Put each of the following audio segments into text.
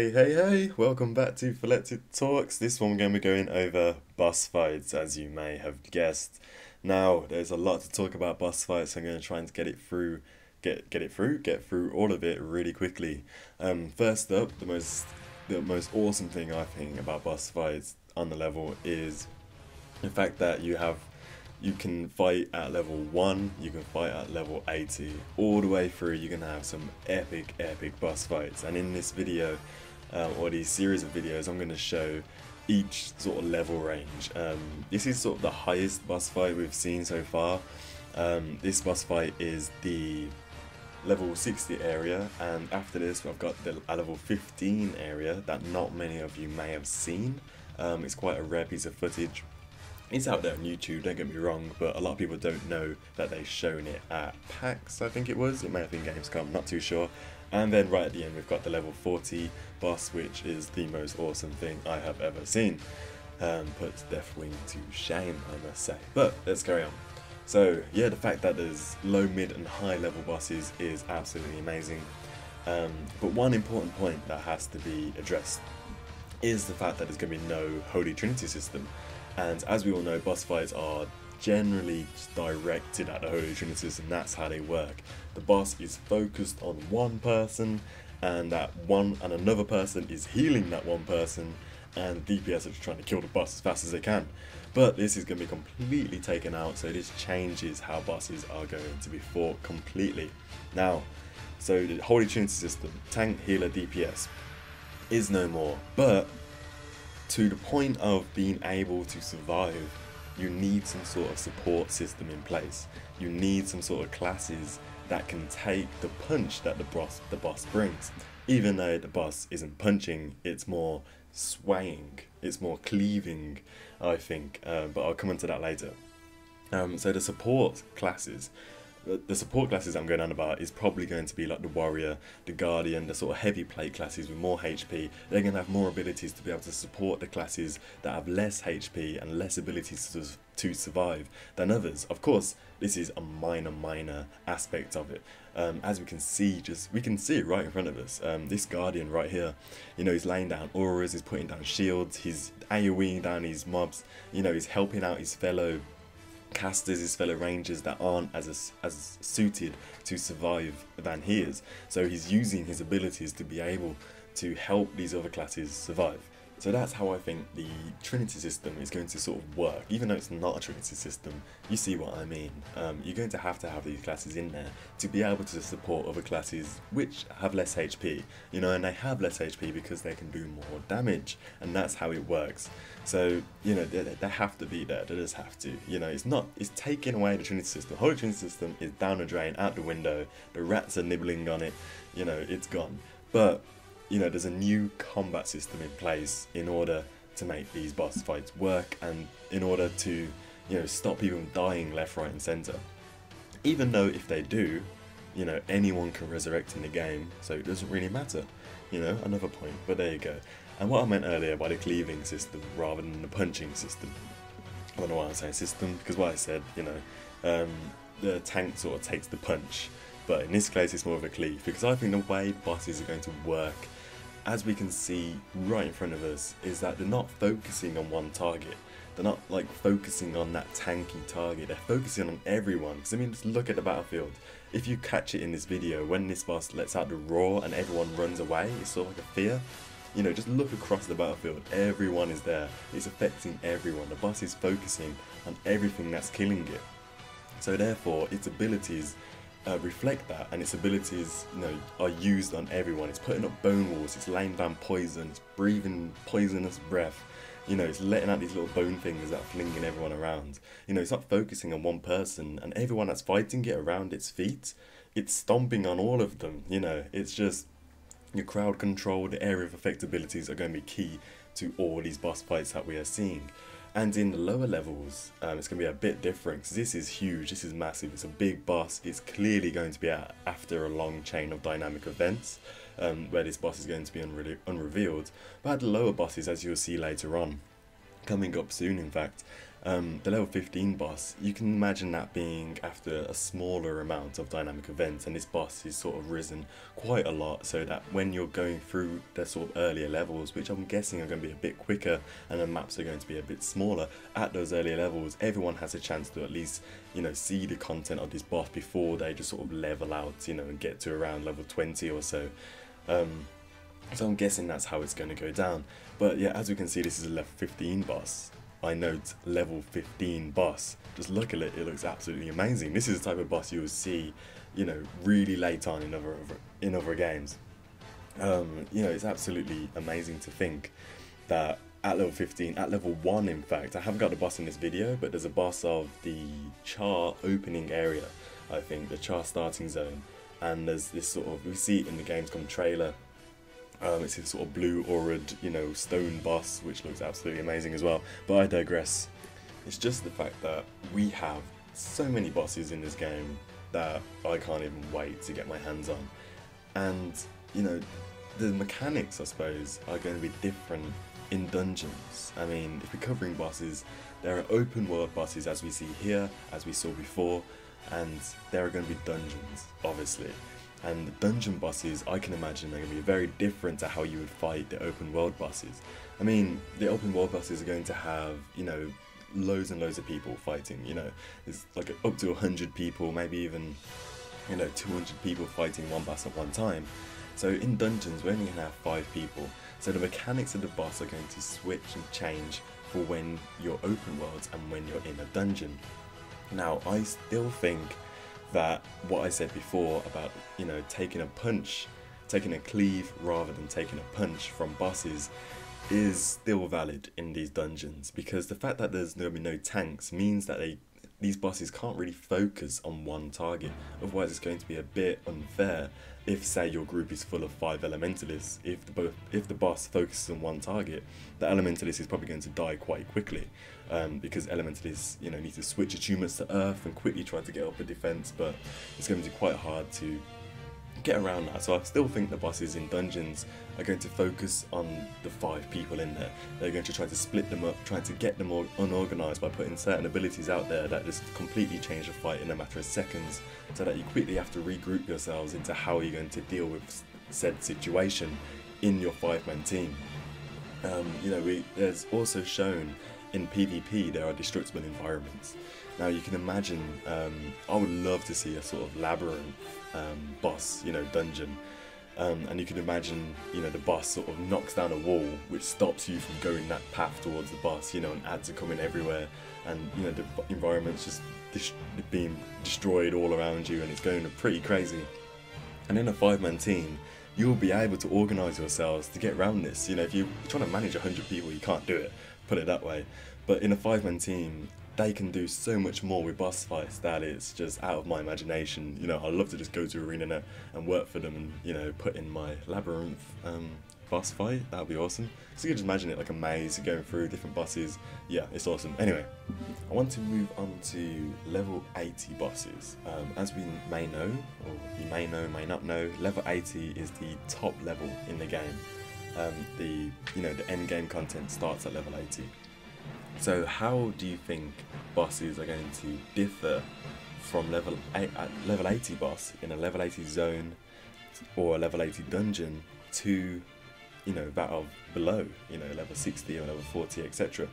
Hey, welcome back to Philetic Talks. This one we're going to be going over boss fights, as you may have guessed. Now, there's a lot to talk about boss fights, so I'm going to try and get through all of it really quickly. First up, the most awesome thing I think about boss fights on the level is the fact that you can fight at level 1, you can fight at level 80, all the way through. You're gonna have some epic boss fights, and in this video or these series of videos I'm gonna show each sort of level range. This is sort of the highest boss fight we've seen so far. This boss fight is the level 60 area, and after this I've got the level 15 area that not many of you may have seen. It's quite a rare piece of footage. It's out there on YouTube, don't get me wrong, but a lot of people don't know that they've shown it at PAX, I think it was. It may have been Gamescom, not too sure. And then right at the end we've got the level 40 boss, which is the most awesome thing I have ever seen. Puts Deathwing to shame, I must say. But let's carry on. So yeah, the fact that there's low, mid and high level bosses is absolutely amazing. But one important point that has to be addressed is the fact that there's going to be no Holy Trinity system. And as we all know, boss fights are generally directed at the Holy Trinity system. That's how they work. The boss is focused on one person, and another person is healing that one person, and DPS are just trying to kill the boss as fast as they can. But this is going to be completely taken out, so this changes how bosses are going to be fought completely. Now, so the Holy Trinity system, tank, healer, DPS, is no more, but to the point of being able to survive, you need some sort of support system in place. You need some sort of classes that can take the punch that the boss brings. Even though the boss isn't punching, it's more swaying, it's more cleaving, I think, but I'll come into that later. So the support classes I'm going on about is probably going to be like the warrior, the guardian, the sort of heavy plate classes with more HP. They're going to have more abilities to be able to support the classes that have less HP and less abilities to survive than others. Of course, this is a minor aspect of it. As we can see it right in front of us. This guardian right here, you know, he's laying down auras, he's putting down shields, he's AoEing down his mobs, you know, he's helping out his fellow casters, his fellow rangers that aren't as suited to survive than he is. So he's using his abilities to be able to help these other classes survive. So that's how I think the Trinity system is going to sort of work. Even though it's not a Trinity system, you see what I mean. You're going to have these classes in there to be able to support other classes which have less HP, you know, and they have less HP because they can do more damage, and that's how it works. So, you know, they have to be there, they just have to, you know, it's taking away the Trinity system. Holy Trinity system is down the drain, out the window, the rats are nibbling on it, you know, it's gone. But you know, there's a new combat system in place in order to make these boss fights work, and in order to, you know, stop people from dying left, right and centre. Even though if they do, you know, anyone can resurrect in the game, so it doesn't really matter, you know, another point, but there you go. And what I meant earlier by the cleaving system rather than the punching system, I don't know why I'm saying system, because what I said, you know, the tank sort of takes the punch, but in this case it's more of a cleave, because I think the way bosses are going to work, as we can see right in front of us, is that they're not focusing on one target. They're not like focusing on that tanky target, they're focusing on everyone. Because I mean, just look at the battlefield. If you catch it in this video, when this boss lets out the roar and everyone runs away, it's sort of like a fear. You know, just look across the battlefield, everyone is there. It's affecting everyone. The boss is focusing on everything that's killing it. So therefore, its abilities reflect that, and its abilities, you know, are used on everyone. It's putting up bone walls, it's laying down poison, it's breathing poisonous breath, you know, it's letting out these little bone fingers that are flinging everyone around. You know, it's not focusing on one person, and everyone that's fighting it around its feet, it's stomping on all of them. You know, it's just your crowd control, the area of effect abilities are going to be key to all these boss fights that we are seeing. And in the lower levels, it's going to be a bit different, because this is huge, this is massive, it's a big boss. It's clearly going to be after a long chain of dynamic events, where this boss is going to be unrevealed. But the lower bosses, as you'll see later on, coming up soon in fact, The level 15 boss, you can imagine that being after a smaller amount of dynamic events, and this boss is sort of risen quite a lot, so that when you're going through the sort of earlier levels, which I'm guessing are going to be a bit quicker and the maps are going to be a bit smaller, at those earlier levels everyone has a chance to at least, you know, see the content of this boss before they just sort of level out, you know, and get to around level 20 or so. So I'm guessing that's how it's going to go down. But yeah, as we can see, this is a level 15 boss. I note level 15 boss. Just look at it, it looks absolutely amazing. This is the type of boss you will see, you know, really late on in other games. You know, it's absolutely amazing to think that at level 15, at level 1 in fact, I haven't got the boss in this video, but there's a boss of the Char opening area, I think, the Char starting zone, and there's this sort of, we see it in the Gamescom trailer. It's this sort of blue auraed, you know, stone boss, which looks absolutely amazing as well. But I digress. It's just the fact that we have so many bosses in this game that I can't even wait to get my hands on. And, you know, the mechanics, I suppose, are going to be different in dungeons. I mean, if we're covering bosses, there are open world bosses as we see here, as we saw before, and there are going to be dungeons, obviously. And the dungeon bosses, I can imagine, are going to be very different to how you would fight the open world bosses. I mean, the open world bosses are going to have, you know, loads and loads of people fighting, you know. There's like up to 100 people, maybe even, you know, 200 people fighting one boss at one time. So in dungeons, we're only going to have 5 people. So the mechanics of the boss are going to switch and change for when you're open worlds and when you're in a dungeon. Now, I still think that what I said before about, you know, taking a punch, taking a cleave rather than taking a punch from bosses is still valid in these dungeons, because the fact that there's going to be no tanks means that these bosses can't really focus on one target. Otherwise it's going to be a bit unfair if, say, your group is full of 5 elementalists. If the boss focuses on one target, the elementalist is probably going to die quite quickly, because elementalists, you know, need to switch attunements to earth and quickly try to get up a defense, but it's going to be quite hard to get around that. So I still think the bosses in dungeons are going to focus on the 5 people in there. They're going to try to split them up, try to get them all unorganized by putting certain abilities out there that just completely change the fight in a matter of seconds, so that you quickly have to regroup yourselves into how you're going to deal with said situation in your 5-man team. You know, there's also shown in PvP there are destructible environments. Now you can imagine, I would love to see a sort of labyrinth boss, you know, dungeon, and you can imagine, you know, the boss sort of knocks down a wall which stops you from going that path towards the boss, you know, and ads are coming everywhere, and, you know, the environment's just being destroyed all around you, and it's going pretty crazy. And in a 5-man team, you'll be able to organise yourselves to get around this. You know, if you're trying to manage 100 people, you can't do it, put it that way. But in a 5-man team, they can do so much more with boss fights that it's just out of my imagination. You know, I'd love to just go to ArenaNet and work for them and, you know, put in my labyrinth boss fight. That would be awesome. So you can just imagine it like a maze, going through different bosses. Yeah, it's awesome. Anyway, I want to move on to level 80 bosses. As we may know, or you may know, may not know, level 80 is the top level in the game. The end game content starts at level 80. So how do you think bosses are going to differ from level 80 boss in a level 80 zone or a level 80 dungeon to, you know, that of below, you know, level 60 or level 40, etc.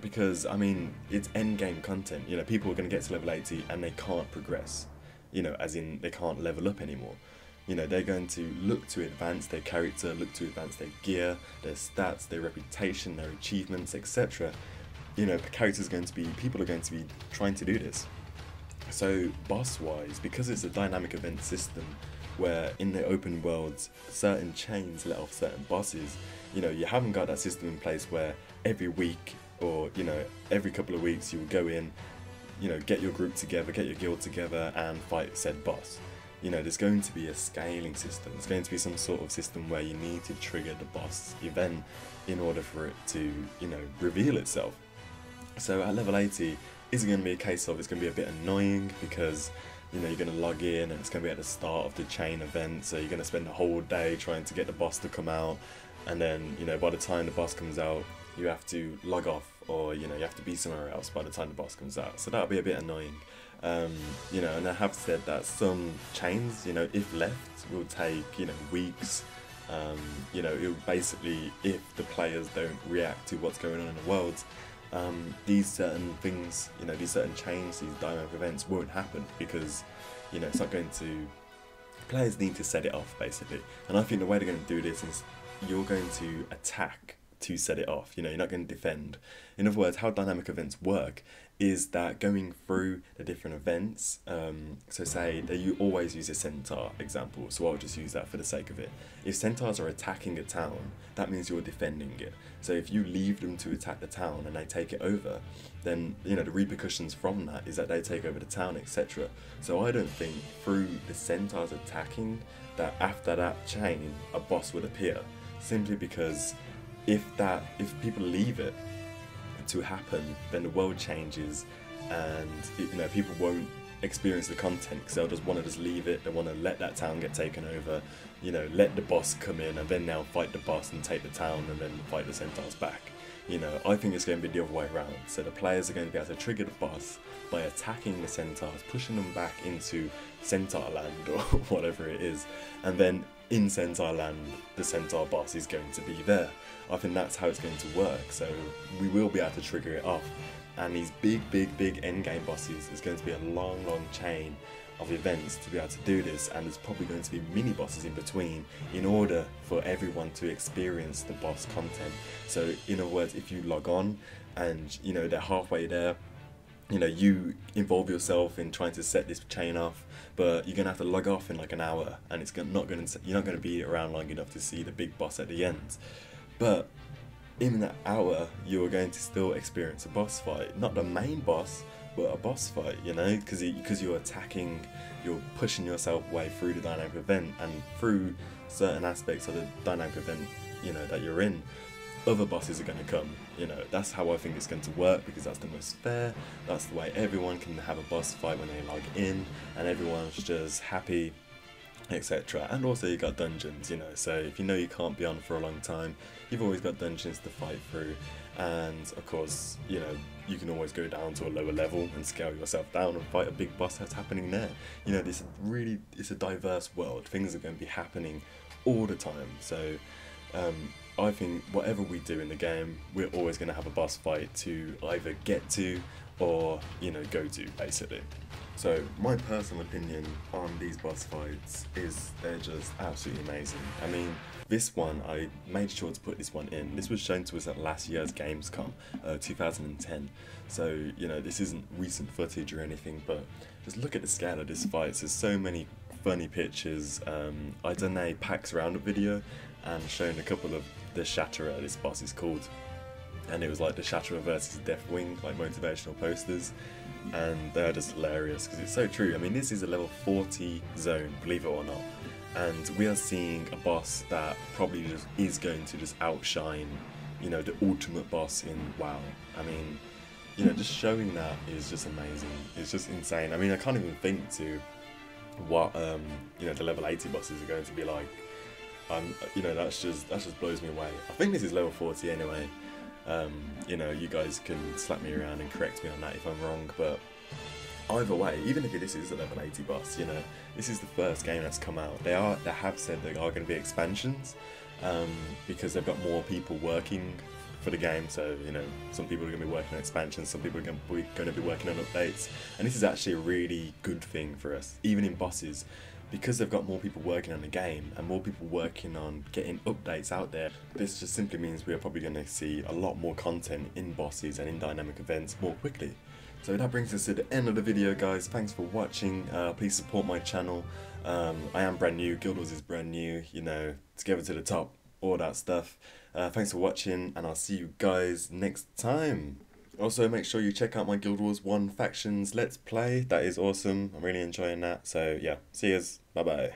Because, I mean, it's end game content. You know, people are going to get to level 80 and they can't progress, you know, as in they can't level up anymore. You know, they're going to look to advance their character, look to advance their gear, their stats, their reputation, their achievements, etc. You know, people are going to be trying to do this. So boss-wise, because it's a dynamic event system where in the open worlds, certain chains let off certain bosses, you know, you haven't got that system in place where every week or, you know, every couple of weeks you will go in, you know, get your group together, get your guild together and fight said boss. You know, there's going to be a scaling system. There's going to be some sort of system where you need to trigger the boss event in order for it to, you know, reveal itself. So at level 80, is it going to be a case of it's going to be a bit annoying because, you know, you're going to log in and it's going to be at the start of the chain event, so you're going to spend the whole day trying to get the boss to come out, and then, you know, by the time the boss comes out, you have to log off or you have to be somewhere else by the time the boss comes out. So that'll be a bit annoying. And I have said that some chains, if left, will take weeks. It'll basically, if the players don't react to what's going on in the world, these certain things, these certain chains, these dynamic events won't happen, because it's not going to. Players need to set it off, basically. And I think the way they're going to do this is you're going to attack to set it off. You're not going to defend. In other words, how dynamic events work is that going through the different events, so say that you always use a centaur example, so I'll just use that for the sake of it. If centaurs are attacking a town, that means you're defending it. So if you leave them to attack the town and they take it over, then the repercussions from that is that they take over the town, etc. So I don't think through the centaurs attacking that after that chain a boss would appear, simply because if people leave it to happen, then the world changes, and people won't experience the content, because they'll just want to just leave it. They want to let that town get taken over, let the boss come in, and then they'll fight the boss and take the town, and then fight the centaurs back. I think it's going to be the other way around. So the players are going to be able to trigger the boss by attacking the centaurs, pushing them back into Centaur Land or whatever it is, and then in Centaur Land the centaur boss is going to be there. I think that's how it's going to work. So we will be able to trigger it off, and these big endgame bosses is going to be a long chain of events to be able to do this, and there's probably going to be mini bosses in between in order for everyone to experience the boss content. So in other words, if you log on and they're halfway there, you involve yourself in trying to set this chain off, but you're gonna have to log off in like an hour, and you're not gonna be around long enough to see the big boss at the end. But in that hour, you're going to still experience a boss fight, not the main boss, but a boss fight, because you're attacking, you're pushing yourself way through the dynamic event, and through certain aspects of the dynamic event, that you're in, other bosses are going to come. That's how I think it's going to work, because that's the most fair. That's the way everyone can have a boss fight when they log in, and everyone's just happy, etc. And also you got dungeons, so if you can't be on for a long time, you've always got dungeons to fight through. And of course, you can always go down to a lower level and scale yourself down and fight a big boss that's happening there. It's a diverse world. Things are going to be happening all the time. So I think whatever we do in the game, we're always going to have a boss fight to either get to or go to, basically. So my personal opinion on these boss fights is they're just absolutely amazing. I mean, this one, I made sure to put this one in. This was shown to us at last year's Gamescom, 2010. So, this isn't recent footage or anything, but just look at the scale of this fight. There's so many funny pictures. I done a PAX Roundup video and shown a couple of the Shatterer this boss is called. And it was like the Shatterer versus Deathwing, like motivational posters. And they're just hilarious, because it's so true. I mean, this is a level 40 zone, believe it or not. And we are seeing a boss that probably just is going to just outshine, the ultimate boss in WoW. I mean, just showing that is just amazing. It's just insane. I mean, I can't even think to what, the level 80 bosses are going to be like. That just blows me away. I think this is level 40 anyway. You guys can slap me around and correct me on that if I'm wrong, but either way, even if this is a level 80 boss, this is the first game that's come out. They have said there are going to be expansions, because they've got more people working for the game. So some people are going to be working on expansions, some people are going to be working on updates, and this is actually a really good thing for us, even in bosses. Because they've got more people working on the game and more people working on getting updates out there, this just simply means we are probably going to see a lot more content in bosses and in dynamic events more quickly. So that brings us to the end of the video, guys. Thanks for watching. Please support my channel. I am brand new, Guild Wars is brand new, together to the top, all that stuff. Thanks for watching, and I'll see you guys next time. Also, make sure you check out my Guild Wars 1 Factions Let's Play. That is awesome. I'm really enjoying that. So, yeah. See yous. Bye-bye.